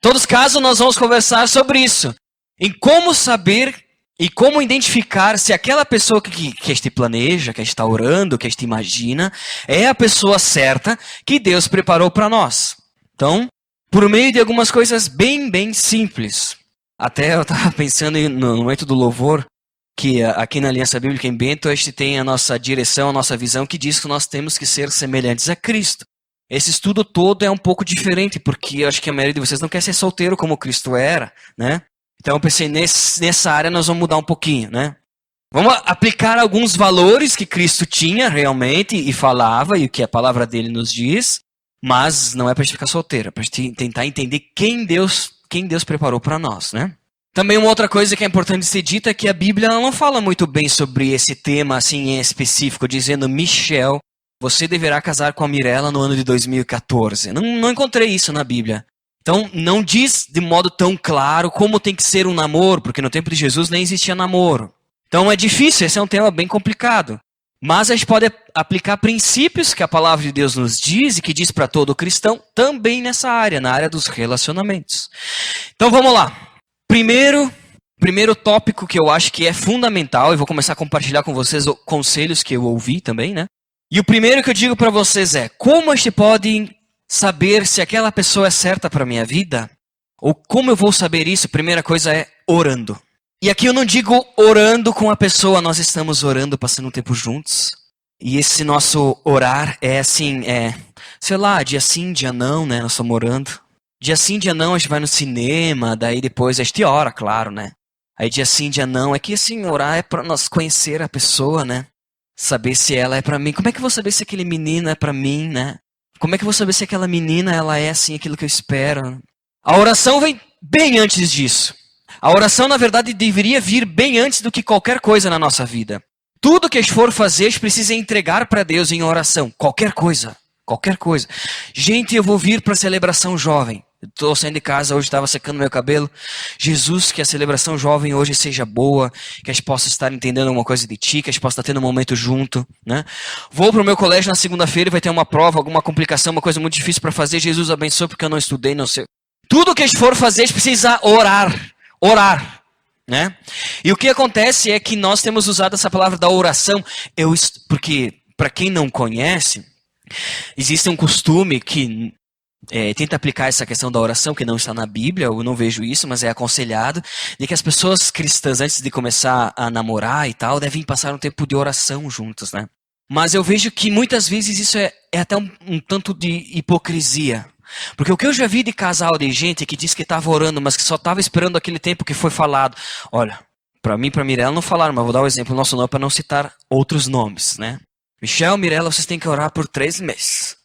Todos os casos, nós vamos conversar sobre isso. Em como saber e como identificar se aquela pessoa que este planeja, que está orando, que este imagina, é a pessoa certa que Deus preparou para nós. Então, por meio de algumas coisas bem simples. Até eu estava pensando no momento do louvor, que aqui na Aliança Bíblica em Bento, a gente tem a nossa direção, a nossa visão, que diz que nós temos que ser semelhantes a Cristo. Esse estudo todo é um pouco diferente, porque eu acho que a maioria de vocês não quer ser solteiro como Cristo era, né? Então eu pensei, nessa área nós vamos mudar um pouquinho, né? Vamos aplicar alguns valores que Cristo tinha realmente e falava, e o que a palavra dele nos diz, mas não é para a gente ficar solteiro, é para a gente tentar entender quem Deus preparou para nós, né? Também uma outra coisa que é importante ser dita é que a Bíblia não fala muito bem sobre esse tema assim em específico, dizendo, Michel, você deverá casar com a Mirella no ano de 2014. Não encontrei isso na Bíblia. Então, não diz de modo tão claro como tem que ser um namoro, porque no tempo de Jesus nem existia namoro. Então é difícil, esse é um tema bem complicado. Mas a gente pode aplicar princípios que a palavra de Deus nos diz e que diz para todo cristão também nessa área, na área dos relacionamentos. Então vamos lá. Primeiro tópico que eu acho que é fundamental, e vou começar a compartilhar com vocês conselhos que eu ouvi também, né? E o primeiro que eu digo para vocês é, como a gente pode saber se aquela pessoa é certa para a minha vida? Ou como eu vou saber isso? Primeira coisa é orando. E aqui eu não digo orando com a pessoa, nós estamos orando, passando um tempo juntos. E esse nosso orar é assim, sei lá, dia sim, dia não, né? Nós estamos orando. Dia sim, dia não, a gente vai no cinema, daí depois a gente ora, claro, né? Aí dia sim, dia não, é que assim, orar é para nós conhecer a pessoa, né? Saber se ela é para mim. Como é que eu vou saber se aquele menino é para mim, né? Como é que eu vou saber se aquela menina, ela é assim, aquilo que eu espero? A oração vem bem antes disso. A oração, na verdade, deveria vir bem antes do que qualquer coisa na nossa vida. Tudo que a gente for fazer, a gente precisa entregar para Deus em oração. Qualquer coisa. Qualquer coisa. Gente, eu vou vir para a celebração jovem. Estou saindo de casa, hoje estava secando meu cabelo. Jesus, que a celebração jovem hoje seja boa, que a gente possa estar entendendo alguma coisa de ti, que a gente possa estar tendo um momento junto, né? Vou para o meu colégio na segunda-feira, vai ter uma prova, alguma complicação, uma coisa muito difícil para fazer. Jesus abençoe porque eu não estudei, não sei. Tudo que a gente for fazer, a gente precisa orar, né? E o que acontece é que nós temos usado essa palavra da oração, porque para quem não conhece, existe um costume que tenta aplicar essa questão da oração, que não está na Bíblia, eu não vejo isso, mas é aconselhado, de que as pessoas cristãs, antes de começar a namorar e tal, devem passar um tempo de oração juntos, né? Mas eu vejo que muitas vezes isso é até um tanto de hipocrisia. Porque o que eu já vi de casal de gente que diz que estava orando, mas que só estava esperando aquele tempo que foi falado. Olha, para mim e para Mirella não falaram, mas vou dar um exemplo nosso nome para não citar outros nomes, né? Michel, Mirella, vocês têm que orar por 3 meses.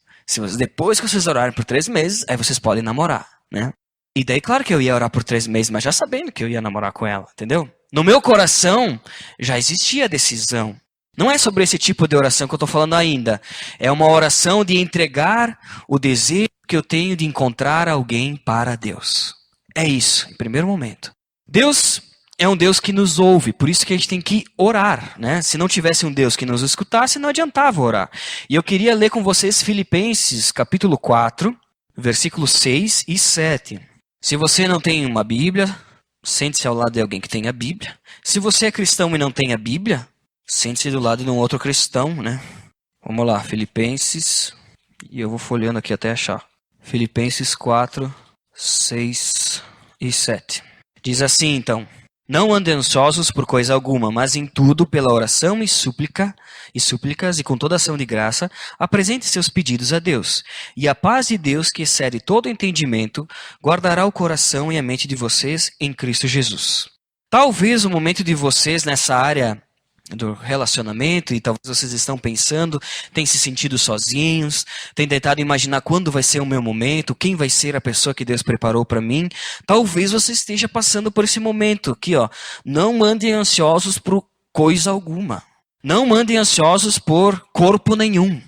Depois que vocês orarem por 3 meses, aí vocês podem namorar, né? E daí, claro que eu ia orar por 3 meses, mas já sabendo que eu ia namorar com ela, entendeu? No meu coração, já existia a decisão. Não é sobre esse tipo de oração que eu estou falando ainda. É uma oração de entregar o desejo que eu tenho de encontrar alguém para Deus. É isso, em primeiro momento. Deus é um Deus que nos ouve, por isso que a gente tem que orar, né? Se não tivesse um Deus que nos escutasse, não adiantava orar. E eu queria ler com vocês Filipenses, capítulo 4, versículos 6 e 7. Se você não tem uma Bíblia, sente-se ao lado de alguém que tem a Bíblia. Se você é cristão e não tem a Bíblia, sente-se do lado de um outro cristão, né? Vamos lá, Filipenses, e eu vou folheando aqui até achar. Filipenses 4, 6 e 7. Diz assim, então: não andem ansiosos por coisa alguma, mas em tudo, pela oração e súplicas e com toda ação de graça, apresente seus pedidos a Deus. E a paz de Deus, que excede todo entendimento, guardará o coração e a mente de vocês em Cristo Jesus. Talvez o momento de vocês nessa área do relacionamento, e talvez vocês estão pensando, têm se sentido sozinhos, têm tentado imaginar quando vai ser o meu momento, quem vai ser a pessoa que Deus preparou para mim. Talvez você esteja passando por esse momento aqui, ó. Não andem ansiosos por coisa alguma. Não andem ansiosos por corpo nenhum,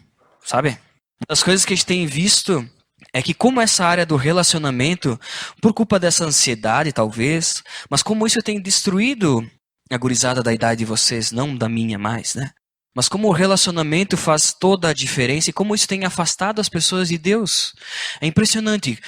sabe? Uma das coisas que a gente tem visto é que como essa área do relacionamento, por culpa dessa ansiedade talvez, mas como isso tem destruído a gurizada da idade de vocês, não da minha mais, né? Mas como o relacionamento faz toda a diferença e como isso tem afastado as pessoas de Deus. É impressionante.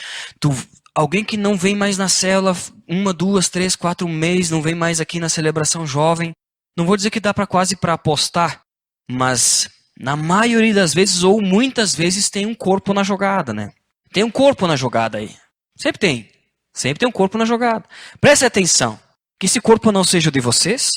alguém que não vem mais na célula 1, 2, 3, 4 meses, não vem mais aqui na celebração jovem. Não vou dizer que dá para quase para apostar, mas na maioria das vezes, ou muitas vezes, tem um corpo na jogada, né? Tem um corpo na jogada aí. Sempre tem. Sempre tem um corpo na jogada. Preste atenção. Que esse corpo não seja o de vocês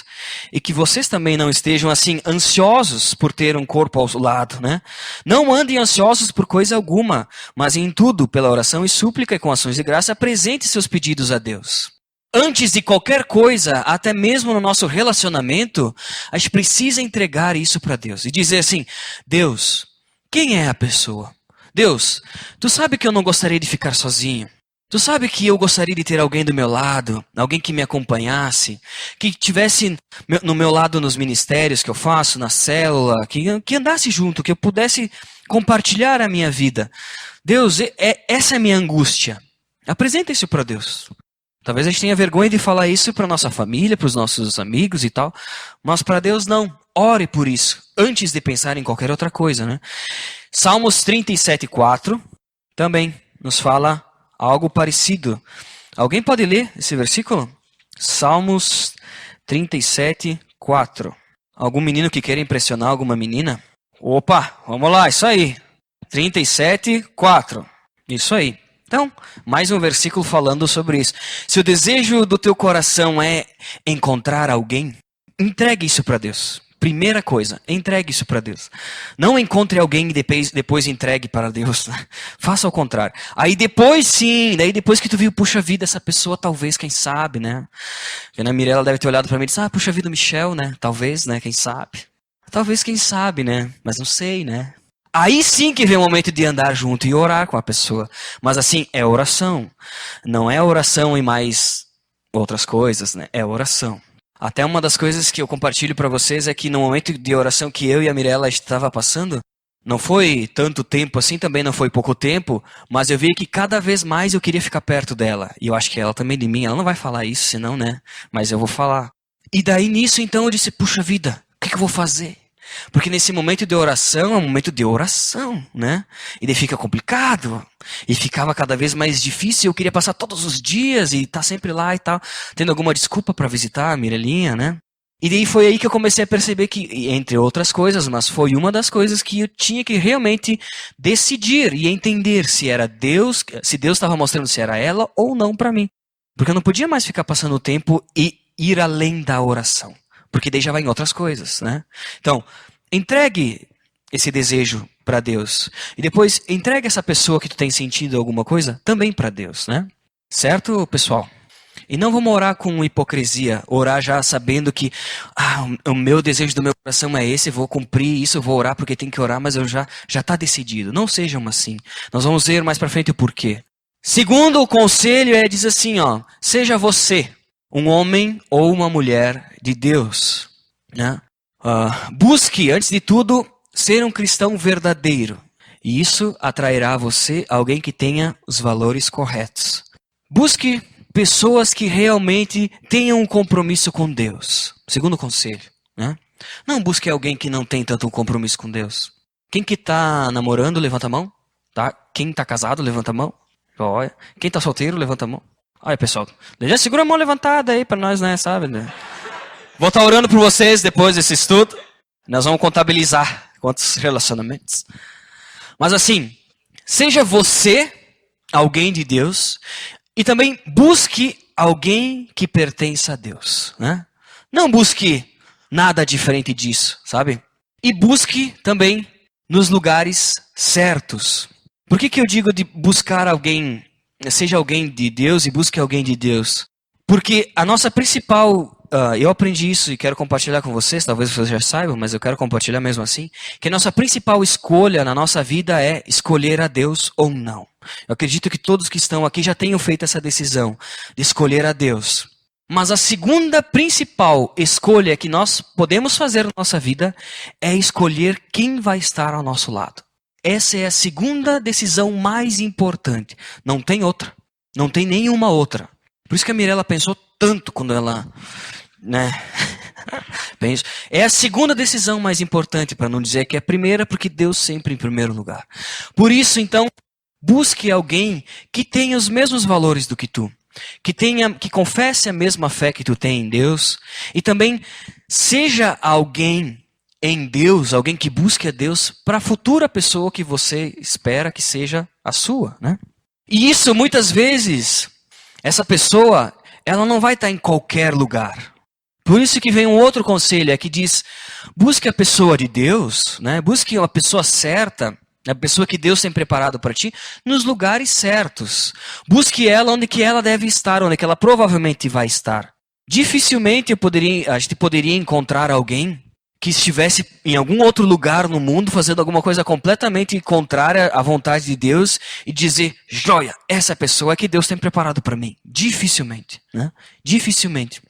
e que vocês também não estejam assim ansiosos por ter um corpo ao lado, né? Não andem ansiosos por coisa alguma, mas em tudo, pela oração e súplica e com ações de graça, apresente seus pedidos a Deus. Antes de qualquer coisa, até mesmo no nosso relacionamento, a gente precisa entregar isso para Deus e dizer assim: Deus, quem é a pessoa? Deus, tu sabe que eu não gostaria de ficar sozinho. Tu sabe que eu gostaria de ter alguém do meu lado, alguém que me acompanhasse, que tivesse no meu lado nos ministérios que eu faço, na célula, que andasse junto, que eu pudesse compartilhar a minha vida. Deus, essa é a minha angústia. Apresenta isso para Deus. Talvez a gente tenha vergonha de falar isso para nossa família, para os nossos amigos e tal, mas para Deus não. Ore por isso, antes de pensar em qualquer outra coisa, né? Salmos 37:4 também nos fala algo parecido. Alguém pode ler esse versículo? Salmos 37:4. Algum menino que queira impressionar alguma menina? Opa, vamos lá, isso aí. 37:4. Isso aí. Então, mais um versículo falando sobre isso. Se o desejo do teu coração é encontrar alguém, entregue isso para Deus. Primeira coisa, entregue isso para Deus. Não encontre alguém e depois entregue para Deus. Faça ao contrário. Aí depois sim, daí depois que tu viu, puxa vida, essa pessoa talvez, quem sabe, né? A Ana Mirella deve ter olhado para mim e disse, puxa vida, o Michel, né? Talvez, né? Quem sabe? Talvez, quem sabe, né? Mas não sei, né? Aí sim que vem o momento de andar junto e orar com a pessoa. Mas assim, é oração. Não é oração e mais outras coisas, né? É oração. Até uma das coisas que eu compartilho para vocês é que no momento de oração que eu e a Mirella estava passando, não foi tanto tempo assim, também não foi pouco tempo, mas eu vi que cada vez mais eu queria ficar perto dela. E eu acho que ela também de mim, ela não vai falar isso senão, né? Mas eu vou falar. E daí nisso então eu disse, puxa vida, o que eu vou fazer? Porque nesse momento de oração é um momento de oração, né? E daí fica complicado. E ficava cada vez mais difícil. Eu queria passar todos os dias e estar sempre lá e tal. Tendo alguma desculpa para visitar a Mirelinha, né? E daí foi aí que eu comecei a perceber que, entre outras coisas, mas foi uma das coisas que eu tinha que realmente decidir e entender se era Deus, se Deus estava mostrando se era ela ou não para mim. Porque eu não podia mais ficar passando o tempo e ir além da oração. Porque daí já vai em outras coisas, né? Então, entregue esse desejo para Deus. E depois, entregue essa pessoa que tu tem sentido alguma coisa também para Deus, né? Certo, pessoal? E não vamos orar com hipocrisia. Orar já sabendo que o meu desejo do meu coração é esse, vou cumprir isso, vou orar porque tem que orar, mas eu já está decidido. Não sejam assim. Nós vamos ver mais para frente o porquê. Segundo o conselho diz assim, seja você um homem ou uma mulher de Deus, né? Busque, antes de tudo, ser um cristão verdadeiro. E isso atrairá a você alguém que tenha os valores corretos. Busque pessoas que realmente tenham um compromisso com Deus. Segundo conselho, né? Não busque alguém que não tem tanto um compromisso com Deus. Quem que está namorando, levanta a mão. Tá? Quem está casado, levanta a mão. Olha. Quem está solteiro, levanta a mão. Olha, pessoal, já segura a mão levantada aí para nós, né, sabe? Vou estar orando por vocês depois desse estudo. Nós vamos contabilizar quantos relacionamentos. Mas assim, seja você alguém de Deus e também busque alguém que pertença a Deus, né? Não busque nada diferente disso, sabe? E busque também nos lugares certos. Por que eu digo de buscar alguém, seja alguém de Deus e busque alguém de Deus? Porque a nossa principal, eu aprendi isso e quero compartilhar com vocês, talvez vocês já saibam, mas eu quero compartilhar mesmo assim, que a nossa principal escolha na nossa vida é escolher a Deus ou não. Eu acredito que todos que estão aqui já tenham feito essa decisão de escolher a Deus. Mas a segunda principal escolha que nós podemos fazer na nossa vida é escolher quem vai estar ao nosso lado. Essa é a segunda decisão mais importante. Não tem outra. Não tem nenhuma outra. Por isso que a Mirella pensou tanto quando ela, né? É a segunda decisão mais importante, para não dizer que é a primeira, porque Deus sempre em primeiro lugar. Por isso, então, Busque alguém que tenha os mesmos valores do que tu, que confesse a mesma fé que tu tem em Deus, e também seja alguém em Deus, alguém que busque a Deus para a futura pessoa que você espera que seja a sua, né? E isso muitas vezes, essa pessoa, ela não vai estar em qualquer lugar. Por isso que vem um outro conselho, que diz, busque a pessoa de Deus, né? Busque uma pessoa certa, a pessoa que Deus tem preparado para ti, nos lugares certos. Busque ela onde que ela deve estar, onde que ela provavelmente vai estar. Dificilmente a gente poderia encontrar alguém que estivesse em algum outro lugar no mundo fazendo alguma coisa completamente contrária à vontade de Deus e dizer, joia, essa pessoa é que Deus tem preparado para mim. Dificilmente, né? Dificilmente.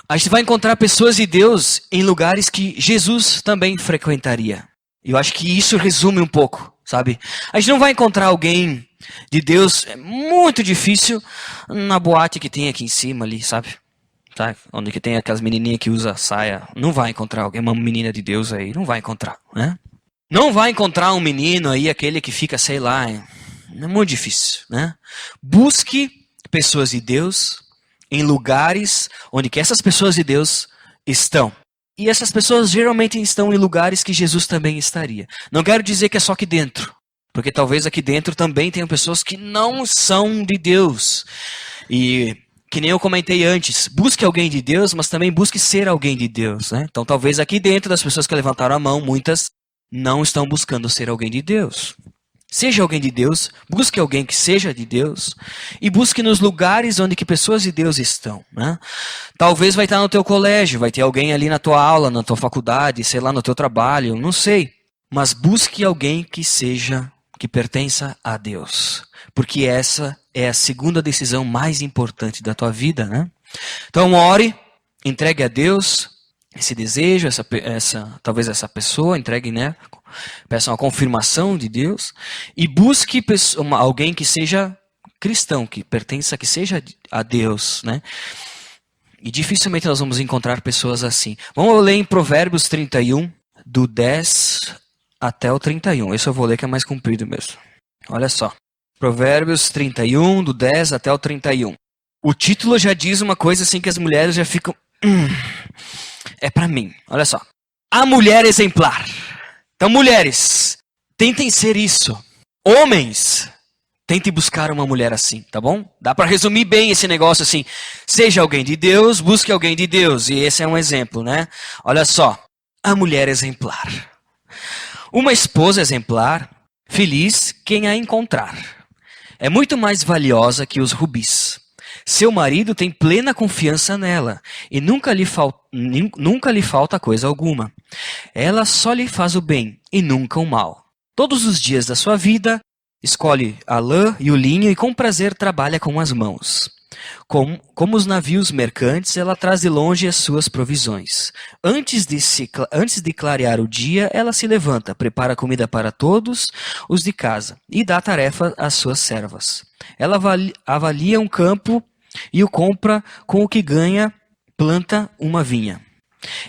A gente vai encontrar pessoas de Deus em lugares que Jesus também frequentaria. Eu acho que isso resume um pouco, sabe? A gente não vai encontrar alguém de Deus, é muito difícil, na boate que tem aqui em cima ali, sabe? Tá? Onde que tem aquelas menininhas que usam saia. Não vai encontrar alguém, uma menina de Deus aí, não vai encontrar, né? Não vai encontrar um menino aí, aquele que fica, sei lá, é muito difícil, né? Busque pessoas de Deus em lugares onde que essas pessoas de Deus estão. E essas pessoas geralmente estão em lugares que Jesus também estaria. Não quero dizer que é só aqui dentro, porque talvez aqui dentro também tenham pessoas que não são de Deus. E que nem eu comentei antes, busque alguém de Deus, mas também busque ser alguém de Deus, né? Então talvez aqui dentro das pessoas que levantaram a mão, muitas não estão buscando ser alguém de Deus. Seja alguém de Deus, busque alguém que seja de Deus e busque nos lugares onde que pessoas de Deus estão, né? Talvez vai estar no teu colégio, vai ter alguém ali na tua aula, na tua faculdade, sei lá, no teu trabalho, não sei. Mas busque alguém que pertença a Deus, porque essa é a segunda decisão mais importante da tua vida, né? Então ore, entregue a Deus esse desejo, talvez essa pessoa, entregue, né? Peça uma confirmação de Deus e busque alguém que seja cristão, que pertença, que seja a Deus, né? E dificilmente nós vamos encontrar pessoas assim. Vamos ler em Provérbios 31, do 10 até o 31. Esse eu vou ler que é mais comprido mesmo. Olha só. Provérbios 31, do 10 até o 31. O título já diz uma coisa assim que as mulheres já ficam... é pra mim. Olha só. A mulher exemplar. Então, mulheres, tentem ser isso. Homens, tentem buscar uma mulher assim, tá bom? Dá para resumir bem esse negócio assim. Seja alguém de Deus, busque alguém de Deus. E esse é um exemplo, né? Olha só. A mulher exemplar. Uma esposa exemplar, feliz quem a encontrar. É muito mais valiosa que os rubis. Seu marido tem plena confiança nela e nunca lhe falta coisa alguma. Ela só lhe faz o bem e nunca o mal. Todos os dias da sua vida, escolhe a lã e o linho e com prazer trabalha com as mãos. Como os navios mercantes, ela traz de longe as suas provisões. Antes de clarear o dia, ela se levanta, prepara comida para todos os de casa e dá tarefa às suas servas. Ela avalia um campo e o compra com o que ganha, planta uma vinha.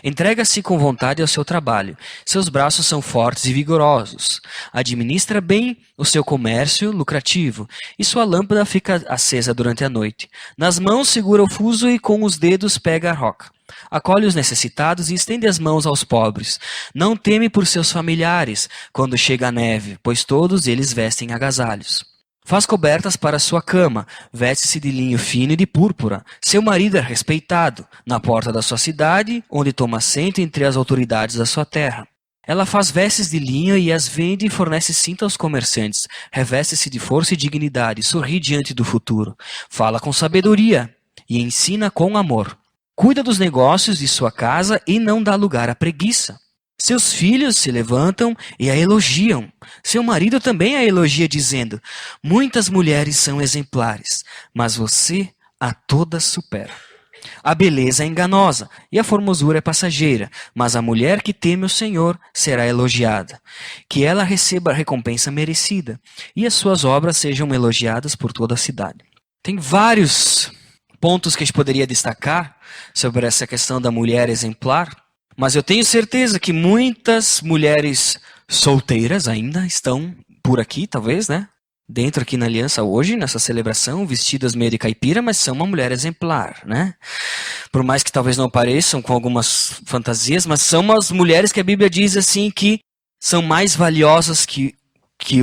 Entrega-se com vontade ao seu trabalho. Seus braços são fortes e vigorosos. Administra bem o seu comércio lucrativo e sua lâmpada fica acesa durante a noite. Nas mãos segura o fuso e com os dedos pega a roca. Acolhe os necessitados e estende as mãos aos pobres. Não teme por seus familiares quando chega a neve, pois todos eles vestem agasalhos. Faz cobertas para sua cama, veste-se de linho fino e de púrpura. Seu marido é respeitado, na porta da sua cidade, onde toma assento entre as autoridades da sua terra. Ela faz vestes de linho e as vende e fornece cinta aos comerciantes. Reveste-se de força e dignidade, sorri diante do futuro. Fala com sabedoria e ensina com amor. Cuida dos negócios de sua casa e não dá lugar à preguiça. Seus filhos se levantam e a elogiam. Seu marido também a elogia, dizendo: muitas mulheres são exemplares, mas você a todas supera. A beleza é enganosa e a formosura é passageira, mas a mulher que teme o Senhor será elogiada. Que ela receba a recompensa merecida e as suas obras sejam elogiadas por toda a cidade. Tem vários pontos que a gente poderia destacar sobre essa questão da mulher exemplar. Mas eu tenho certeza que muitas mulheres solteiras ainda estão por aqui, talvez, né? dentro aqui na aliança hoje, nessa celebração, vestidas meio de caipira, mas são uma mulher exemplar, né? Por mais que talvez não pareçam com algumas fantasias, mas são umas mulheres que a Bíblia diz assim que são mais valiosas que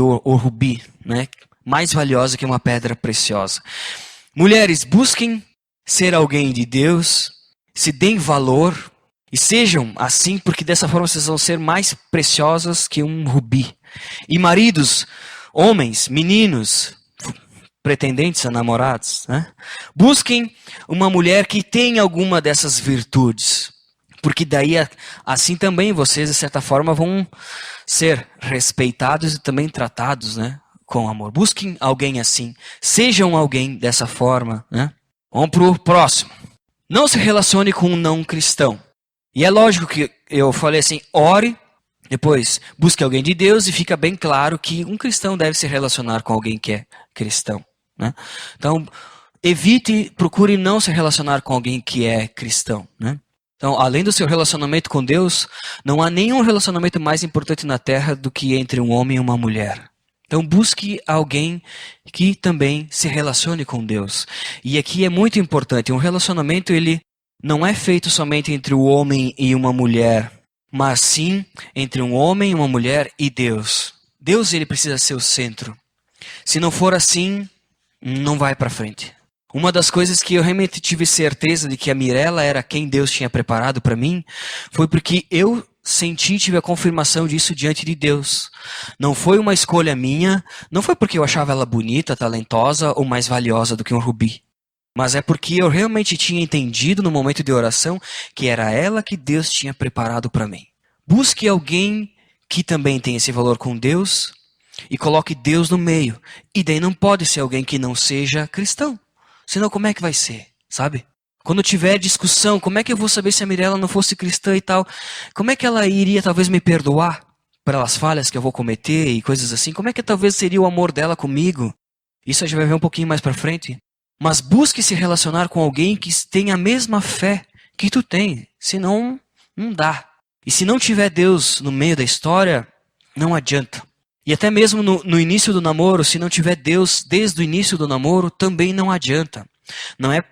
o rubi, né? Mais valiosa que uma pedra preciosa. Mulheres, busquem ser alguém de Deus, se deem valor e sejam assim, porque dessa forma vocês vão ser mais preciosas que um rubi. E maridos, homens, meninos, pretendentes a namorados, né? Busquem uma mulher que tenha alguma dessas virtudes, porque daí assim também vocês de certa forma vão ser respeitados e também tratados, né, com amor. Busquem alguém assim, sejam alguém dessa forma, né? Vamos pro próximo. Não se relacione com um não cristão. E é lógico que eu falei assim, ore, depois busque alguém de Deus e fica bem claro que um cristão deve se relacionar com alguém que é cristão, né? Então, procure não se relacionar com alguém que é cristão, né? Então, além do seu relacionamento com Deus, não há nenhum relacionamento mais importante na terra do que entre um homem e uma mulher. Então, busque alguém que também se relacione com Deus. E aqui é muito importante, um relacionamento ele não é feito somente entre o homem e uma mulher, mas sim entre um homem, uma mulher e Deus. Deus ele precisa ser o centro. Se não for assim, não vai para frente. Uma das coisas que eu realmente tive certeza de que a Mirella era quem Deus tinha preparado para mim, foi porque eu tive a confirmação disso diante de Deus. Não foi uma escolha minha, não foi porque eu achava ela bonita, talentosa ou mais valiosa do que um rubi. Mas é porque eu realmente tinha entendido no momento de oração que era ela que Deus tinha preparado para mim. Busque alguém que também tenha esse valor com Deus e coloque Deus no meio. E daí não pode ser alguém que não seja cristão. Senão como é que vai ser, sabe? Quando tiver discussão, como é que eu vou saber se a Mirella não fosse cristã e tal? Como é que ela iria talvez me perdoar pelas falhas que eu vou cometer e coisas assim? Como é que talvez seria o amor dela comigo? Isso a gente vai ver um pouquinho mais pra frente. Mas busque se relacionar com alguém que tenha a mesma fé que tu tem. Senão, não dá. E se não tiver Deus no meio da história, não adianta. E até mesmo no início do namoro, se não tiver Deus desde o início do namoro, também não adianta. Não é,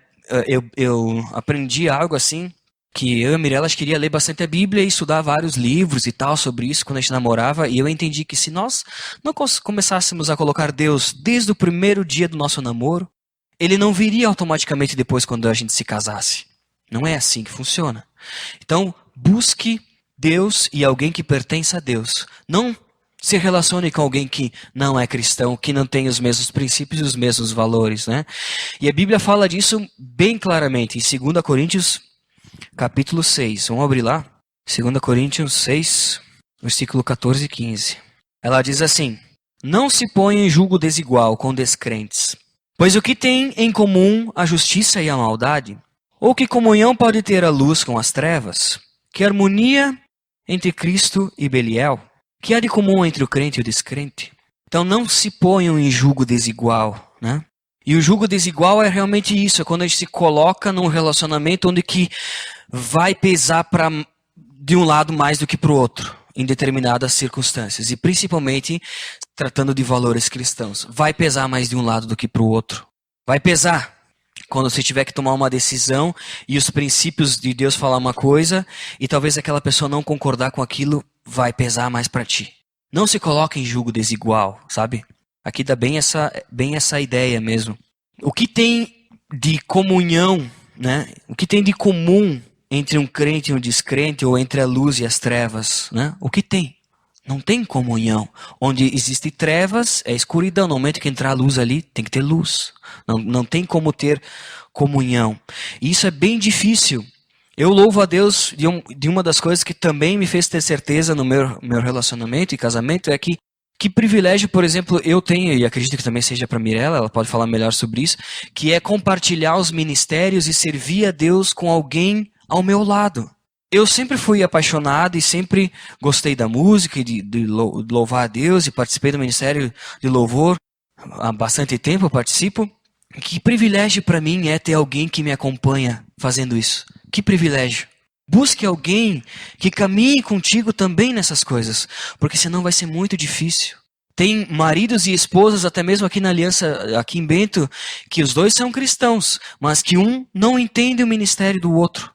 eu aprendi algo assim, que eu e a Mirella queria ler bastante a Bíblia e estudar vários livros e tal sobre isso quando a gente namorava, e eu entendi que se nós não começássemos a colocar Deus desde o primeiro dia do nosso namoro, ele não viria automaticamente depois quando a gente se casasse. Não é assim que funciona. Então, busque Deus e alguém que pertence a Deus. Não se relacione com alguém que não é cristão, que não tem os mesmos princípios e os mesmos valores, né? E a Bíblia fala disso bem claramente em 2 Coríntios, capítulo 6. Vamos abrir lá. 2 Coríntios 6, versículo 14 e 15. Ela diz assim: não se ponha em julgo desigual com descrentes, pois o que tem em comum a justiça e a maldade? Ou que comunhão pode ter a luz com as trevas? Que harmonia entre Cristo e Belial? Que há de comum entre o crente e o descrente? Então não se ponham em julgo desigual, né? E o julgo desigual é realmente isso, é quando a gente se coloca num relacionamento onde que vai pesar de um lado mais do que para o outro, em determinadas circunstâncias. E principalmente tratando de valores cristãos. Vai pesar mais de um lado do que para o outro. Vai pesar quando você tiver que tomar uma decisão e os princípios de Deus falar uma coisa e talvez aquela pessoa não concordar com aquilo, vai pesar mais para ti. Não se coloque em julgo desigual, sabe? Aqui dá bem essa ideia mesmo. O que tem de comunhão, né? O que tem de comum entre um crente e um descrente, ou entre a luz e as trevas, né? O que tem? Não tem comunhão. Onde existem trevas, é escuridão. No momento que entrar a luz ali, tem que ter luz. Não tem como ter comunhão. E isso é bem difícil. Eu louvo a Deus de uma das coisas que também me fez ter certeza no meu relacionamento e casamento, é que privilégio, por exemplo, eu tenho, e acredito que também seja para Mirella, ela pode falar melhor sobre isso, que é compartilhar os ministérios e servir a Deus com alguém ao meu lado. Eu sempre fui apaixonado e sempre gostei da música e de louvar a Deus, e participei do ministério de louvor há bastante tempo, eu participo. Que privilégio para mim é ter alguém que me acompanha fazendo isso. Que privilégio. Busque alguém que caminhe contigo também nessas coisas, porque senão vai ser muito difícil. Tem maridos e esposas, até mesmo aqui na aliança, aqui em Bento, que os dois são cristãos, mas que um não entende o ministério do outro.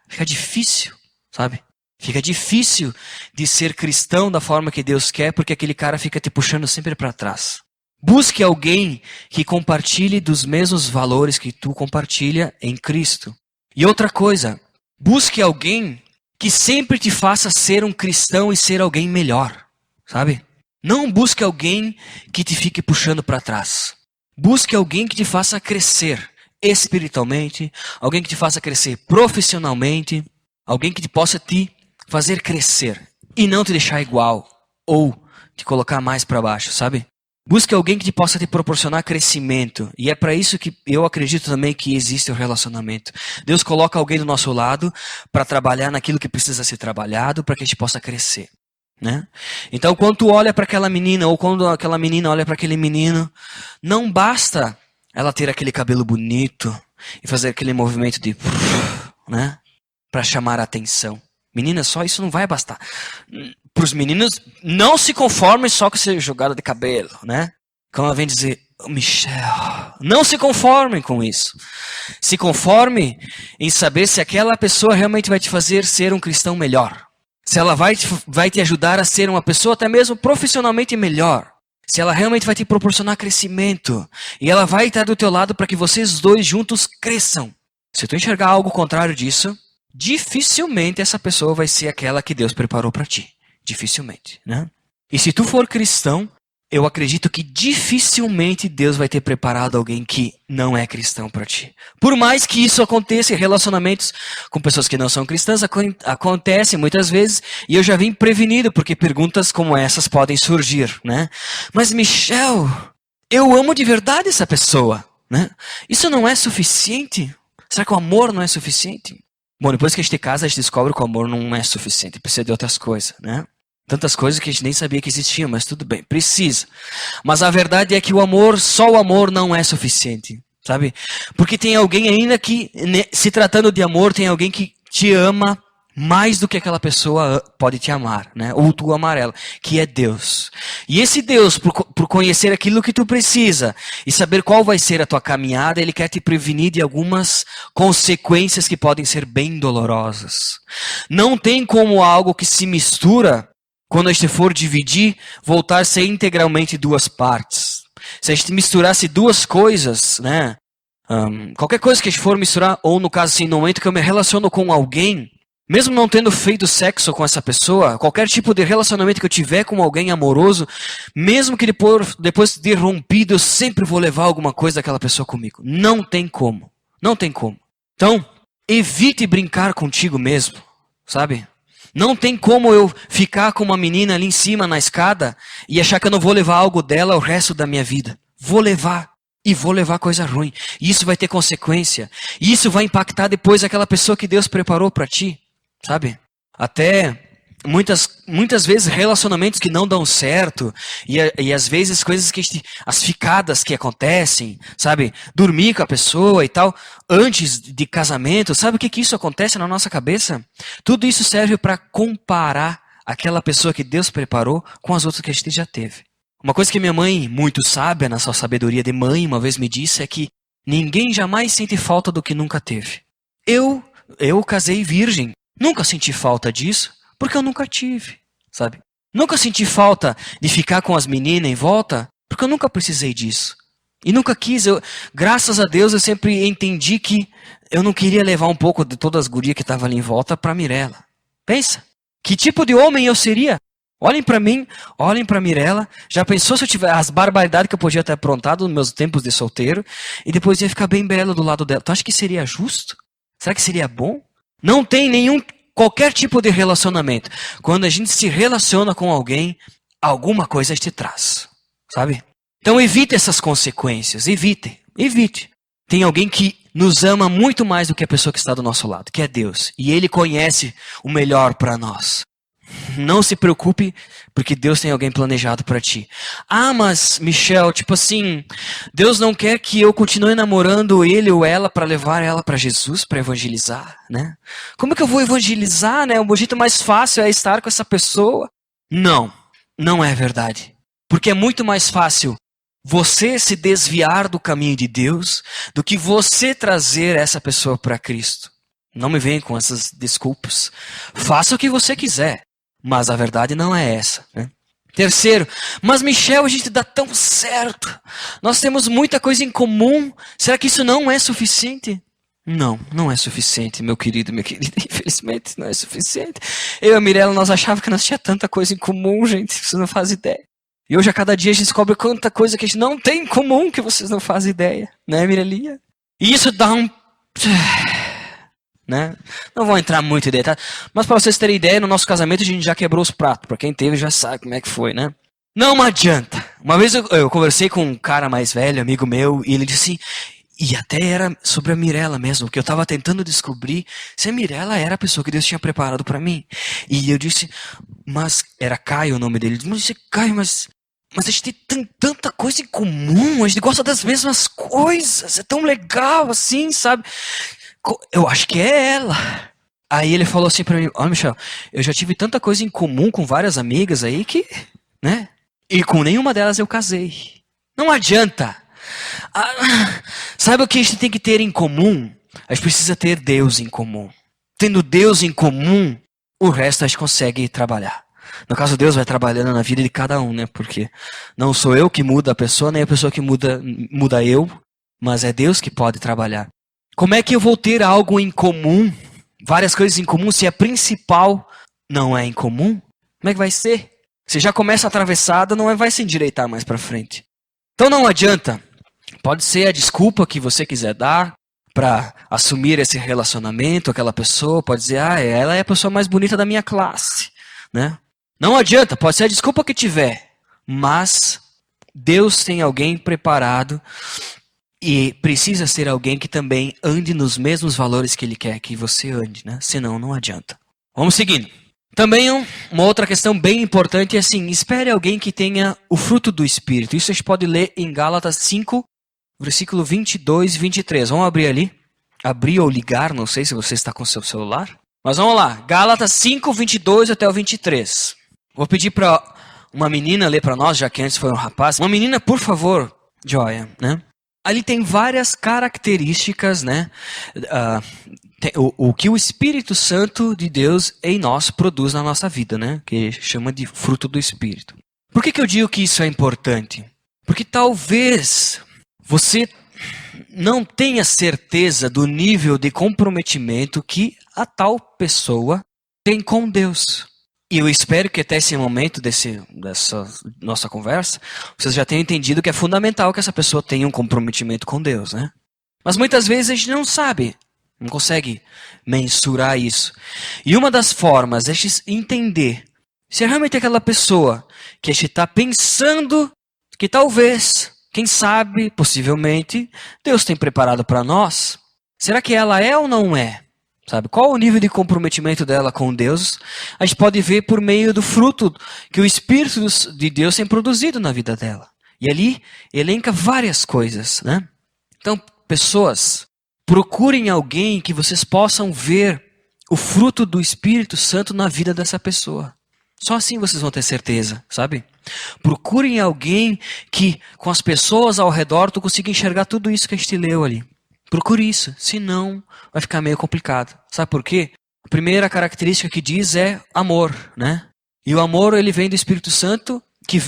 Fica difícil, sabe? Fica difícil de ser cristão da forma que Deus quer, porque aquele cara fica te puxando sempre para trás. Busque alguém que compartilhe dos mesmos valores que tu compartilha em Cristo. E outra coisa, busque alguém que sempre te faça ser um cristão e ser alguém melhor, sabe? Não busque alguém que te fique puxando para trás. Busque alguém que te faça crescer espiritualmente, alguém que te faça crescer profissionalmente, alguém que te possa te fazer crescer e não te deixar igual ou te colocar mais para baixo, sabe? Busque alguém que te possa te proporcionar crescimento. E é para isso que eu acredito também que existe o relacionamento. Deus coloca alguém do nosso lado para trabalhar naquilo que precisa ser trabalhado para que a gente possa crescer, né? Então, quando tu olha para aquela menina ou quando aquela menina olha para aquele menino, não basta ela ter aquele cabelo bonito e fazer aquele movimento de, né, para chamar a atenção. Menina, só isso não vai bastar. Para os meninos, não se conformem só com essa jogada de cabelo, né? Como ela vem dizer, Michel, não se conformem com isso. Se conforme em saber se aquela pessoa realmente vai te fazer ser um cristão melhor. Se ela vai te ajudar a ser uma pessoa até mesmo profissionalmente melhor. Se ela realmente vai te proporcionar crescimento. E ela vai estar do teu lado para que vocês dois juntos cresçam. Se tu enxergar algo contrário disso, dificilmente essa pessoa vai ser aquela que Deus preparou para ti. Dificilmente, né? E se tu for cristão, eu acredito que dificilmente Deus vai ter preparado alguém que não é cristão para ti. Por mais que isso aconteça em relacionamentos com pessoas que não são cristãs, acontece muitas vezes, e eu já vim prevenido, porque perguntas como essas podem surgir, né? Mas Michel, eu amo de verdade essa pessoa, né? Isso não é suficiente? Será que o amor não é suficiente? Bom, depois que a gente casa, a gente descobre que o amor não é suficiente, precisa de outras coisas, né? Tantas coisas que a gente nem sabia que existiam, mas tudo bem, precisa. Mas a verdade é que o amor, só o amor não é suficiente, sabe? Porque tem alguém ainda que, se tratando de amor, tem alguém que te ama mais do que aquela pessoa pode te amar, né? Ou tu amar ela, que é Deus. E esse Deus, por conhecer aquilo que tu precisa e saber qual vai ser a tua caminhada, Ele quer te prevenir de algumas consequências que podem ser bem dolorosas. Não tem como algo que se mistura, quando a gente for dividir, voltar a ser integralmente duas partes. Se a gente misturasse duas coisas, né? Qualquer coisa que a gente for misturar, ou no caso assim, no momento que eu me relaciono com alguém, mesmo não tendo feito sexo com essa pessoa, qualquer tipo de relacionamento que eu tiver com alguém amoroso, mesmo que depois de rompido, eu sempre vou levar alguma coisa daquela pessoa comigo. Não tem como. Não tem como. Então, evite brincar contigo mesmo, sabe? Não tem como eu ficar com uma menina ali em cima na escada e achar que eu não vou levar algo dela o resto da minha vida. Vou levar. E vou levar coisa ruim. E isso vai ter consequência. E isso vai impactar depois aquela pessoa que Deus preparou para ti. Sabe? Até muitas vezes relacionamentos que não dão certo. E às vezes coisas que as ficadas que acontecem. Sabe? Dormir com a pessoa e tal. Antes de casamento. Sabe o que isso acontece na nossa cabeça? Tudo isso serve para comparar aquela pessoa que Deus preparou com as outras que a gente já teve. Uma coisa que minha mãe, muito sábia na sua sabedoria de mãe, uma vez me disse é que ninguém jamais sente falta do que nunca teve. Eu casei virgem. Nunca senti falta disso, porque eu nunca tive, sabe? Nunca senti falta de ficar com as meninas em volta, porque eu nunca precisei disso. E nunca quis, graças a Deus eu sempre entendi que eu não queria levar um pouco de todas as gurias que estavam ali em volta para Mirella. Pensa, que tipo de homem eu seria? Olhem para mim, olhem para Mirella. Já pensou se eu tivesse as barbaridades que eu podia ter aprontado nos meus tempos de solteiro e depois ia ficar bem belo do lado dela? Tu acha que seria justo? Será que seria bom? Não tem qualquer tipo de relacionamento. Quando a gente se relaciona com alguém, alguma coisa te traz, sabe? Então evite essas consequências, evite. Tem alguém que nos ama muito mais do que a pessoa que está do nosso lado, que é Deus. E Ele conhece o melhor para nós. Não se preocupe, porque Deus tem alguém planejado para ti. Ah, mas Michel, tipo assim, Deus não quer que eu continue namorando ele ou ela para levar ela para Jesus, para evangelizar, né? Como que eu vou evangelizar, né? O jeito mais fácil é estar com essa pessoa? Não é verdade. Porque é muito mais fácil você se desviar do caminho de Deus do que você trazer essa pessoa para Cristo. Não me venha com essas desculpas. Faça o que você quiser, mas a verdade não é essa, né? Terceiro, mas Michel, a gente dá tão certo. Nós temos muita coisa em comum. Será que isso não é suficiente? Não, não é suficiente, meu querido, minha querida. Infelizmente, não é suficiente. Eu e a Mirella, nós achávamos que nós tínhamos tanta coisa em comum, gente. Você não faz ideia. E hoje, a cada dia, a gente descobre quanta coisa que a gente não tem em comum que vocês não fazem ideia. Né, Mirelinha? E isso dá um... Né? Não vou entrar muito em detalhe, mas para vocês terem ideia, no nosso casamento a gente já quebrou os pratos. Para quem teve já sabe como é que foi, né? Não adianta. Uma vez eu conversei com um cara mais velho, amigo meu, e ele disse assim, e até era sobre a Mirella mesmo, porque eu estava tentando descobrir se a Mirella era a pessoa que Deus tinha preparado para mim. E eu disse, mas era Caio o nome dele. Ele disse, Caio, mas a gente tem tanta coisa em comum, a gente gosta das mesmas coisas, é tão legal assim, sabe? Eu acho que é ela. Aí ele falou assim pra mim, ó, Michel, eu já tive tanta coisa em comum com várias amigas aí que, né? E com nenhuma delas eu casei. Não adianta. Sabe o que a gente tem que ter em comum? A gente precisa ter Deus em comum. Tendo Deus em comum, o resto a gente consegue trabalhar. No caso, Deus vai trabalhando na vida de cada um, né? Porque não sou eu que muda a pessoa, nem a pessoa que muda eu, mas é Deus que pode trabalhar. Como é que eu vou ter algo em comum, várias coisas em comum, se a principal não é em comum? Como é que vai ser? Você já começa atravessada, não vai se endireitar mais para frente. Então não adianta. Pode ser a desculpa que você quiser dar para assumir esse relacionamento, aquela pessoa, pode dizer, ela é a pessoa mais bonita da minha classe, né? Não adianta, pode ser a desculpa que tiver, mas Deus tem alguém preparado. E precisa ser alguém que também ande nos mesmos valores que Ele quer que você ande, né? Senão não adianta. Vamos seguindo. Também uma outra questão bem importante é assim, espere alguém que tenha o fruto do Espírito. Isso a gente pode ler em Gálatas 5, versículo 22 e 23. Vamos abrir ali. Abrir ou ligar, não sei se você está com o seu celular. Mas vamos lá. Gálatas 5, 22 até o 23. Vou pedir para uma menina ler para nós, já que antes foi um rapaz. Uma menina, por favor, Joia, né? Ali tem várias características, né? O que o Espírito Santo de Deus em nós produz na nossa vida, né? Que chama de fruto do Espírito. Por que eu digo que isso é importante? Porque talvez você não tenha certeza do nível de comprometimento que a tal pessoa tem com Deus. E eu espero que até esse momento dessa nossa conversa, vocês já tenham entendido que é fundamental que essa pessoa tenha um comprometimento com Deus, né? Mas muitas vezes a gente não sabe, não consegue mensurar isso. E uma das formas é a gente entender se é realmente aquela pessoa que a gente está pensando que talvez, quem sabe, possivelmente, Deus tem preparado para nós. Será que ela é ou não é? Sabe, qual o nível de comprometimento dela com Deus? A gente pode ver por meio do fruto que o Espírito de Deus tem produzido na vida dela. E ali elenca várias coisas, né? Então, pessoas, procurem alguém que vocês possam ver o fruto do Espírito Santo na vida dessa pessoa. Só assim vocês vão ter certeza, sabe? Procurem alguém que, com as pessoas ao redor, tu consiga enxergar tudo isso que a gente leu ali. Procure isso, senão vai ficar meio complicado. Sabe por quê? A primeira característica que diz é amor, né? E o amor, ele vem do Espírito Santo,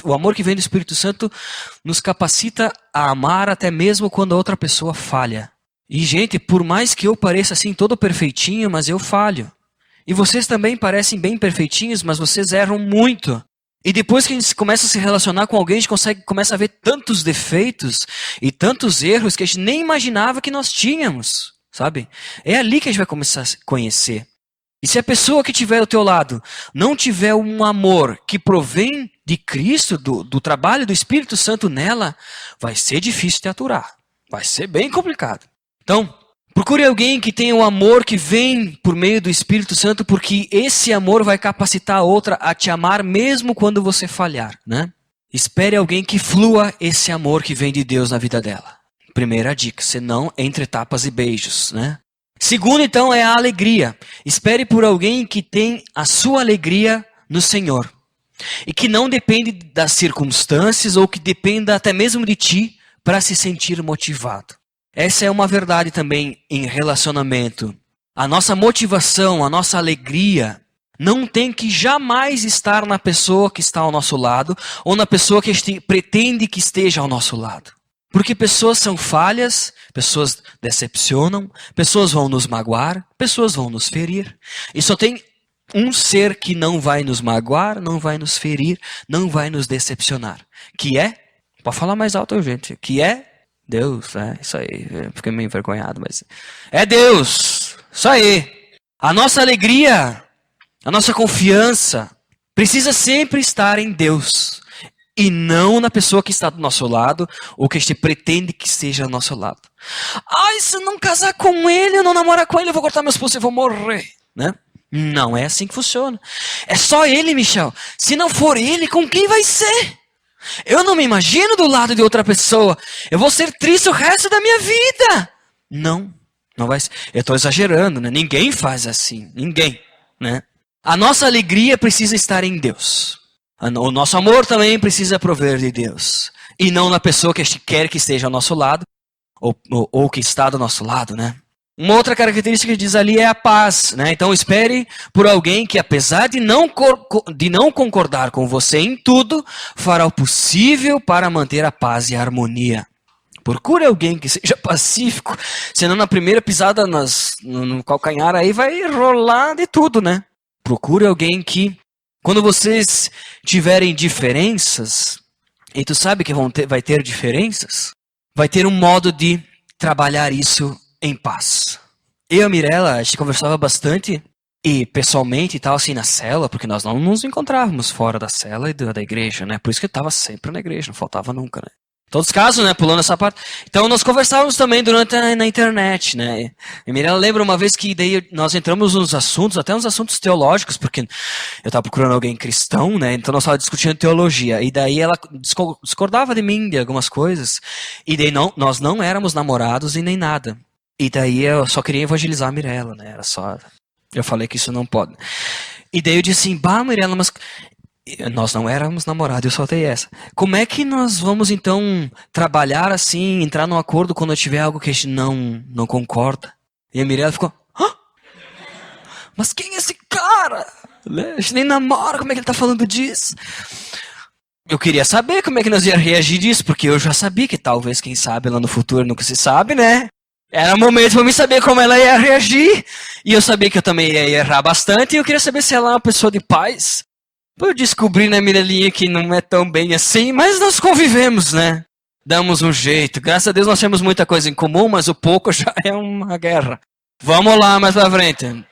o amor que vem do Espírito Santo nos capacita a amar até mesmo quando a outra pessoa falha. E, gente, por mais que eu pareça assim todo perfeitinho, mas eu falho. E vocês também parecem bem perfeitinhos, mas vocês erram muito. E depois que a gente começa a se relacionar com alguém, a gente começa a ver tantos defeitos e tantos erros que a gente nem imaginava que nós tínhamos, sabe? É ali que a gente vai começar a se conhecer. E se a pessoa que estiver ao teu lado não tiver um amor que provém de Cristo, do trabalho do Espírito Santo nela, vai ser difícil de aturar. Vai ser bem complicado. Então, procure alguém que tenha um amor que vem por meio do Espírito Santo, porque esse amor vai capacitar a outra a te amar mesmo quando você falhar, né? Espere alguém que flua esse amor que vem de Deus na vida dela. Primeira dica, senão entre tapas e beijos, né? Segundo, então, é a alegria. Espere por alguém que tem a sua alegria no Senhor. e que não depende das circunstâncias ou que dependa até mesmo de ti para se sentir motivado. Essa é uma verdade também em relacionamento. A nossa motivação, a nossa alegria não tem que jamais estar na pessoa que está ao nosso lado ou na pessoa que pretende que esteja ao nosso lado. Porque pessoas são falhas, pessoas decepcionam, pessoas vão nos magoar, pessoas vão nos ferir. E só tem um ser que não vai nos magoar, não vai nos ferir, não vai nos decepcionar. Que é, pode falar mais alto, gente, que é Deus. Isso aí, eu fiquei meio envergonhado, mas é Deus, isso aí. A nossa alegria, a nossa confiança precisa sempre estar em Deus e não na pessoa que está do nosso lado ou que a gente pretende que esteja ao nosso lado. Se eu não casar com ele, eu não namorar com ele, eu vou cortar meus pulsos e vou morrer, né? Não é assim que funciona. É só ele, Michel. Se não for ele, com quem vai ser? Eu não me imagino do lado de outra pessoa. Eu vou ser triste o resto da minha vida. Não vai ser. Eu estou exagerando, né? Ninguém faz assim. Ninguém, né? A nossa alegria precisa estar em Deus. O nosso amor também precisa prover de Deus. E não na pessoa que a gente quer que esteja ao nosso lado. Ou que está do nosso lado, né? Uma outra característica que diz ali é a paz, né? Então espere por alguém que, apesar de não concordar com você em tudo, fará o possível para manter a paz e a harmonia. Procure alguém que seja pacífico, senão na primeira pisada no calcanhar aí vai rolar de tudo, né? Procure alguém que, quando vocês tiverem diferenças, e tu sabe que vai ter diferenças, vai ter um modo de trabalhar isso em paz. Eu e a Mirella, a gente conversava bastante, e pessoalmente e tal, assim, na cela, porque nós não nos encontrávamos fora da cela e da igreja, né? Por isso que eu estava sempre na igreja, não faltava nunca, né? Em todos os casos, né? Pulando essa parte. Então, nós conversávamos também na internet, né? E a Mirella lembra uma vez que daí nós entramos nos assuntos, até nos assuntos teológicos, porque eu estava procurando alguém cristão, né? Então, nós estávamos discutindo teologia. E daí ela discordava de mim, de algumas coisas. E daí nós não éramos namorados e nem nada. E daí eu só queria evangelizar a Mirella, né? Era só... Eu falei que isso não pode. E daí eu disse assim, Mirella, mas... Nós não éramos namorados, eu soltei essa. Como é que nós vamos, então, trabalhar assim, entrar num acordo quando tiver algo que a gente não concorda? E a Mirella ficou... Mas quem é esse cara? A gente nem namora, como é que ele tá falando disso? Eu queria saber como é que nós ia reagir disso, porque eu já sabia que talvez, quem sabe, lá no futuro nunca se sabe, né? Era momento para mim saber como ela ia reagir. E eu sabia que eu também ia errar bastante. E eu queria saber se ela é uma pessoa de paz. Eu descobri na Mirelinha que não é tão bem assim. Mas nós convivemos, né? Damos um jeito. Graças a Deus nós temos muita coisa em comum. Mas o pouco já é uma guerra. Vamos lá, mais pra frente.